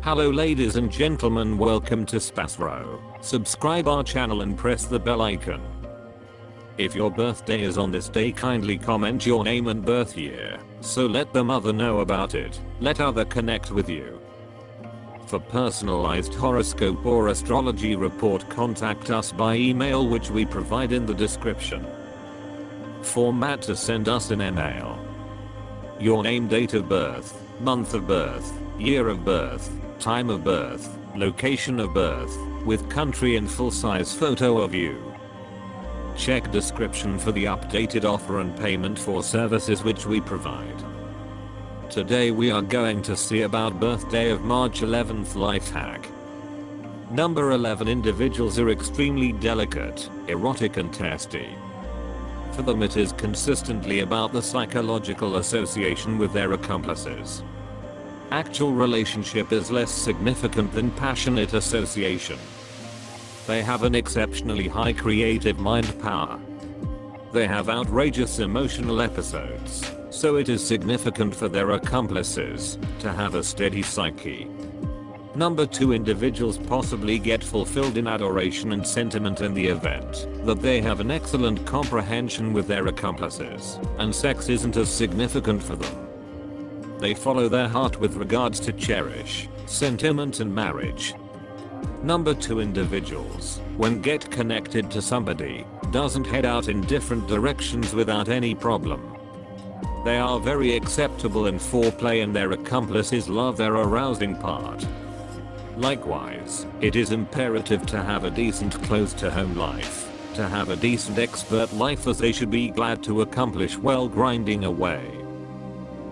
Hello ladies and gentlemen, welcome to SPASRO. Subscribe our channel and press the bell icon. If your birthday is on this day, kindly comment your name and birth year, so let the mother know about it. Let other connect with you. For personalized horoscope or astrology report, contact us by email, which we provide in the description. Format to send us an email: your name, date of birth, month of birth, year of birth, time of birth, location of birth, with country and full-size photo of you. Check description for the updated offer and payment for services which we provide. Today we are going to see about birthday of March 11th life hack. Number 11 individuals are extremely delicate, erotic and testy. For them it is consistently about the psychological association with their accomplices. Actual relationship is less significant than passionate association. They have an exceptionally high creative mind power. They have outrageous emotional episodes, so it is significant for their accomplices to have a steady psyche. Number 2 individuals possibly get fulfilled in adoration and sentiment in the event that they have an excellent comprehension with their accomplices, and sex isn't as significant for them. They follow their heart with regards to cherish, sentiment and marriage. Number 2 individuals, when get connected to somebody, doesn't head out in different directions without any problem. They are very acceptable in foreplay and their accomplices love their arousing part. Likewise, it is imperative to have a decent close to home life, to have a decent expert life, as they should be glad to accomplish well grinding away.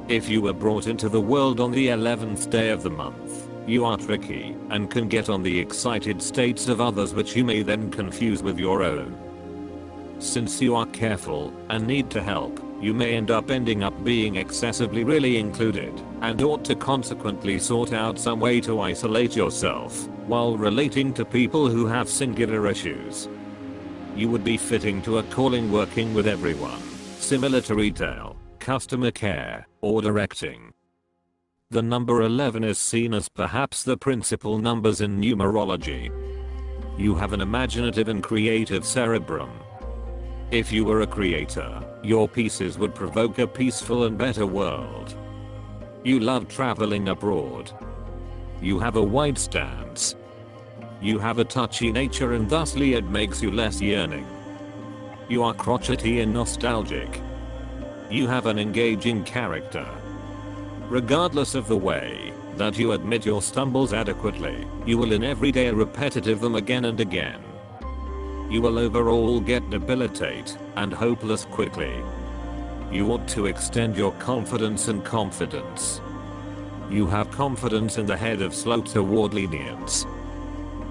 If you were brought into the world on the 11th day of the month, you are tricky and can get on the excited states of others, which you may then confuse with your own. Since you are careful and need to help, you may end up being excessively really included, and ought to consequently sort out some way to isolate yourself while relating to people who have singular issues. You would be fitting to a calling working with everyone, similar to retail, customer care, or directing. The number 11 is seen as perhaps the principal numbers in numerology. You have an imaginative and creative cerebrum. If you were a creator, your pieces would provoke a peaceful and better world. You love traveling abroad. You have a wide stance. You have a touchy nature, and thusly it makes you less yearning. You are crotchety and nostalgic. You have an engaging character. Regardless of the way that you admit your stumbles adequately, you will in every day repetitive them again and again. You will overall get debilitate and hopeless quickly. You ought to extend your confidence and confidence. You have confidence in the head of slow toward lenience.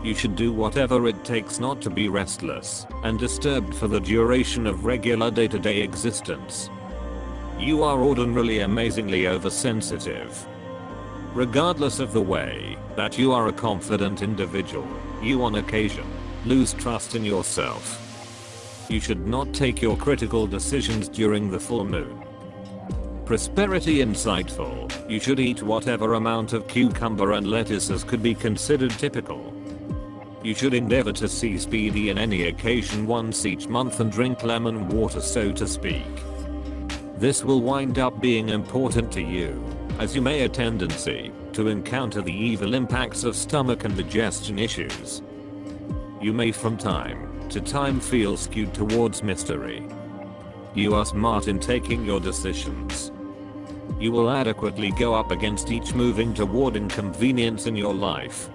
You should do whatever it takes not to be restless and disturbed for the duration of regular day-to-day existence. You are ordinarily amazingly oversensitive. Regardless of the way that you are a confident individual, you on occasion lose trust in yourself. You should not take your critical decisions during the full moon. Prosperity insightful, you should eat whatever amount of cucumber and lettuces could be considered typical. You should endeavor to see speedy in any occasion once each month and drink lemon water, so to speak. This will wind up being important to you, as you may have a tendency to encounter the evil impacts of stomach and digestion issues. You may from time to time feel skewed towards mystery. You are smart in taking your decisions. You will adequately go up against each moving toward inconvenience in your life.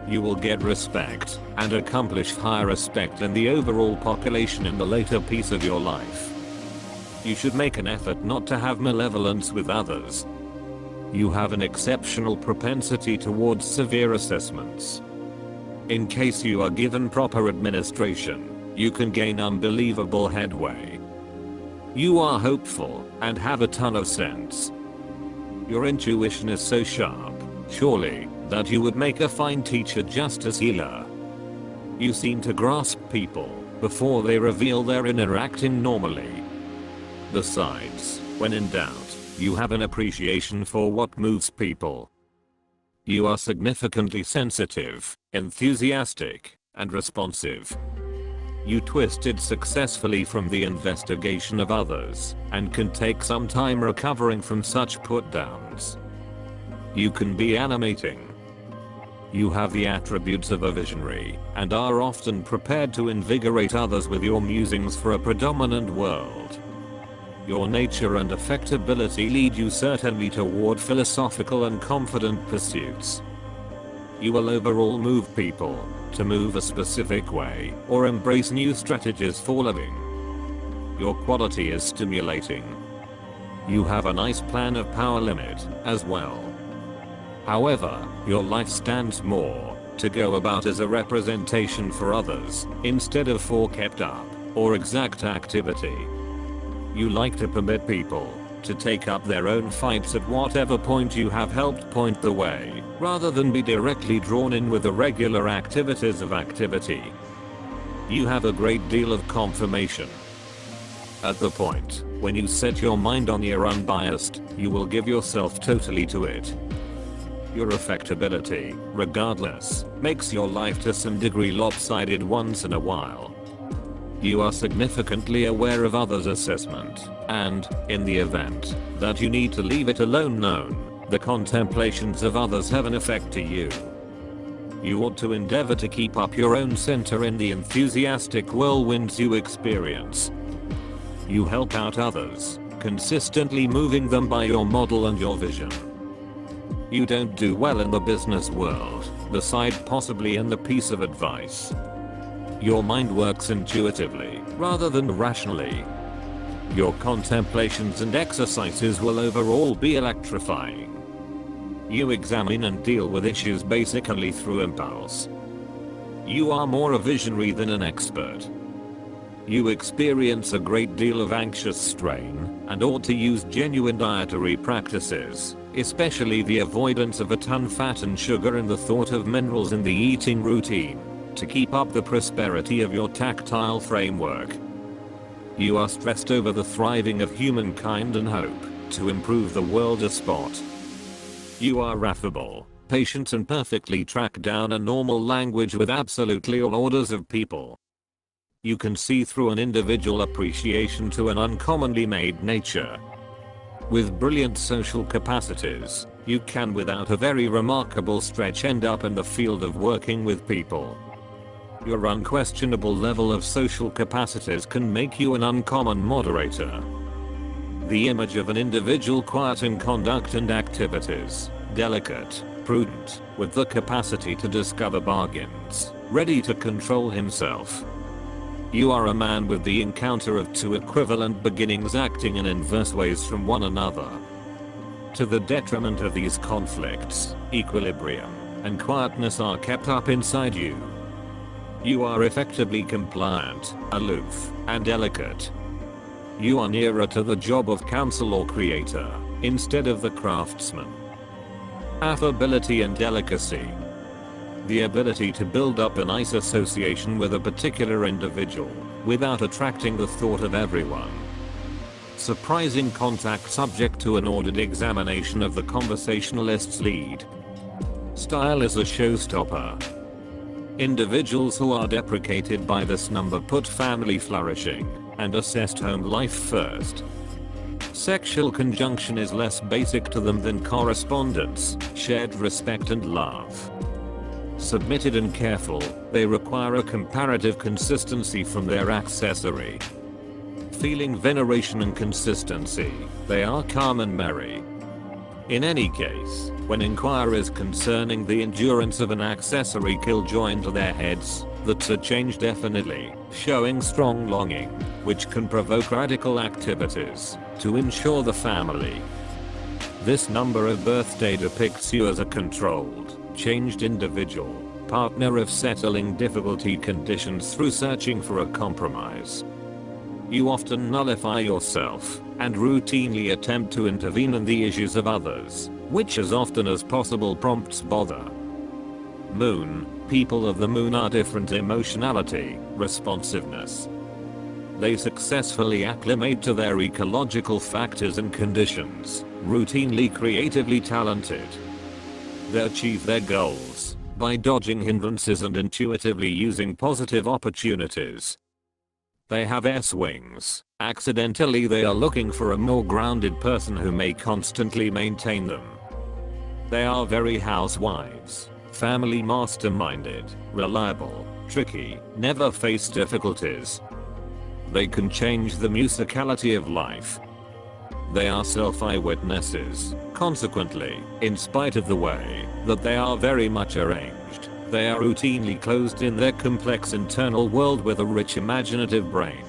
You will get respect and accomplish higher respect than the overall population in the later piece of your life. You should make an effort not to have malevolence with others. You have an exceptional propensity towards severe assessments. In case you are given proper administration, you can gain unbelievable headway. You are hopeful and have a ton of sense. Your intuition is so sharp, surely, that you would make a fine teacher just as healer. You seem to grasp people before they reveal their inner acting normally. Besides, when in doubt, you have an appreciation for what moves people. You are significantly sensitive, enthusiastic, and responsive. You twisted successfully from the investigation of others, and can take some time recovering from such put-downs. You can be animating. You have the attributes of a visionary, and are often prepared to invigorate others with your musings for a predominant world. Your nature and affectability lead you certainly toward philosophical and confident pursuits. You will overall move people to move a specific way or embrace new strategies for living. Your quality is stimulating. You have a nice plan of power limit as well. However, your life stands more to go about as a representation for others instead of for kept up or exact activity. You like to permit people to take up their own fights at whatever point you have helped point the way, rather than be directly drawn in with the regular activities of activity. You have a great deal of confirmation. At the point when you set your mind on you're unbiased, you will give yourself totally to it. Your affectability, regardless, makes your life to some degree lopsided once in a while. You are significantly aware of others' assessment, and, in the event that you need to leave it alone known, the contemplations of others have an effect to you. You ought to endeavor to keep up your own center in the enthusiastic whirlwinds you experience. You help out others, consistently moving them by your model and your vision. You don't do well in the business world, beside possibly in the piece of advice. Your mind works intuitively, rather than rationally. Your contemplations and exercises will overall be electrifying. You examine and deal with issues basically through impulse. You are more a visionary than an expert. You experience a great deal of anxious strain, and ought to use genuine dietary practices, especially the avoidance of a ton fat and sugar and the thought of minerals in the eating routine, to keep up the prosperity of your tactile framework. You are stressed over the thriving of humankind and hope to improve the world a spot. You are affable, patient, and perfectly track down a normal language with absolutely all orders of people. You can see through an individual appreciation to an uncommonly made nature. With brilliant social capacities, you can without a very remarkable stretch end up in the field of working with people. Your unquestionable level of social capacities can make you an uncommon moderator. The image of an individual quiet in conduct and activities, delicate, prudent, with the capacity to discover bargains, ready to control himself. You are a man with the encounter of two equivalent beginnings acting in inverse ways from one another. To the detriment of these conflicts, equilibrium and quietness are kept up inside you. You are effectively compliant, aloof, and delicate. You are nearer to the job of counsel or creator, instead of the craftsman. Affability and delicacy. The ability to build up a nice association with a particular individual, without attracting the thought of everyone. Surprising contact subject to an ordered examination of the conversationalist's lead. Style is a showstopper. Individuals who are deprecated by this number put family flourishing and assessed home life first. Sexual conjunction is less basic to them than correspondence, shared respect and love. Submitted and careful, they require a comparative consistency from their accessory. Feeling veneration and consistency, they are calm and merry. In any case, when inquiries concerning the endurance of an accessory kill join to their heads, that's a change definitely, showing strong longing, which can provoke radical activities to ensure the family. This number of birthday depicts you as a controlled, changed individual, partner of settling difficulty conditions through searching for a compromise. You often nullify yourself and routinely attempt to intervene in the issues of others, which as often as possible prompts bother. Moon. People of the moon are different emotionality, responsiveness. They successfully acclimate to their ecological factors and conditions, routinely creatively talented. They achieve their goals by dodging hindrances and intuitively using positive opportunities. They have S-wings. Accidentally they are looking for a more grounded person who may constantly maintain them. They are very housewives, family masterminded, reliable, tricky, never face difficulties. They can change the musicality of life. They are self-eyewitnesses. Consequently, in spite of the way that they are very much arranged, they are routinely closed in their complex internal world with a rich imaginative brain.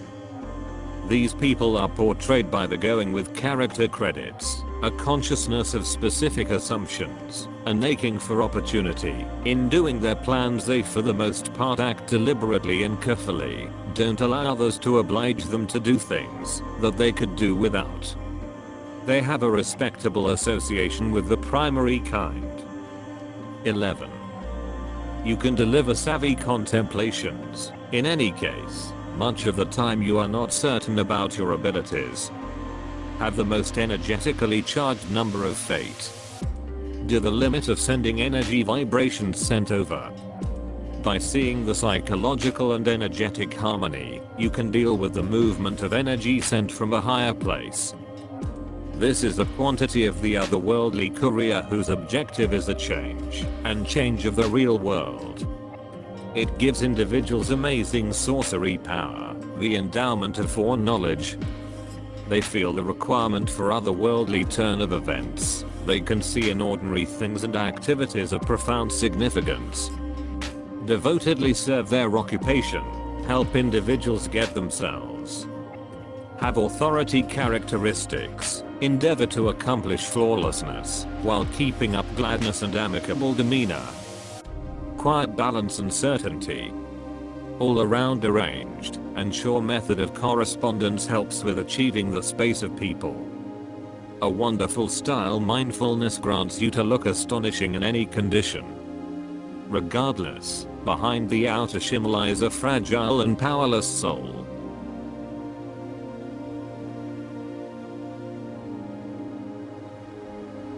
These people are portrayed by the going with character credits, a consciousness of specific assumptions, an aching for opportunity. In doing their plans they for the most part act deliberately and carefully, don't allow others to oblige them to do things that they could do without. They have a respectable association with the primary kind. 11. You can deliver savvy contemplations. In any case, much of the time you are not certain about your abilities. Have the most energetically charged number of fate. Do the limit of sending energy vibrations sent over. By seeing the psychological and energetic harmony, you can deal with the movement of energy sent from a higher place. This is the quantity of the otherworldly courier whose objective is a change of the real world. It gives individuals amazing sorcery power, the endowment of foreknowledge. They feel the requirement for otherworldly turn of events. They can see in ordinary things and activities of profound significance. Devotedly serve their occupation, help individuals get themselves. Have authority characteristics. Endeavor to accomplish flawlessness while keeping up gladness and amicable demeanor. Quiet balance and certainty. All around arranged and sure method of correspondence helps with achieving the space of people. A wonderful style mindfulness grants you to look astonishing in any condition. Regardless, behind the outer shim lies a fragile and powerless soul.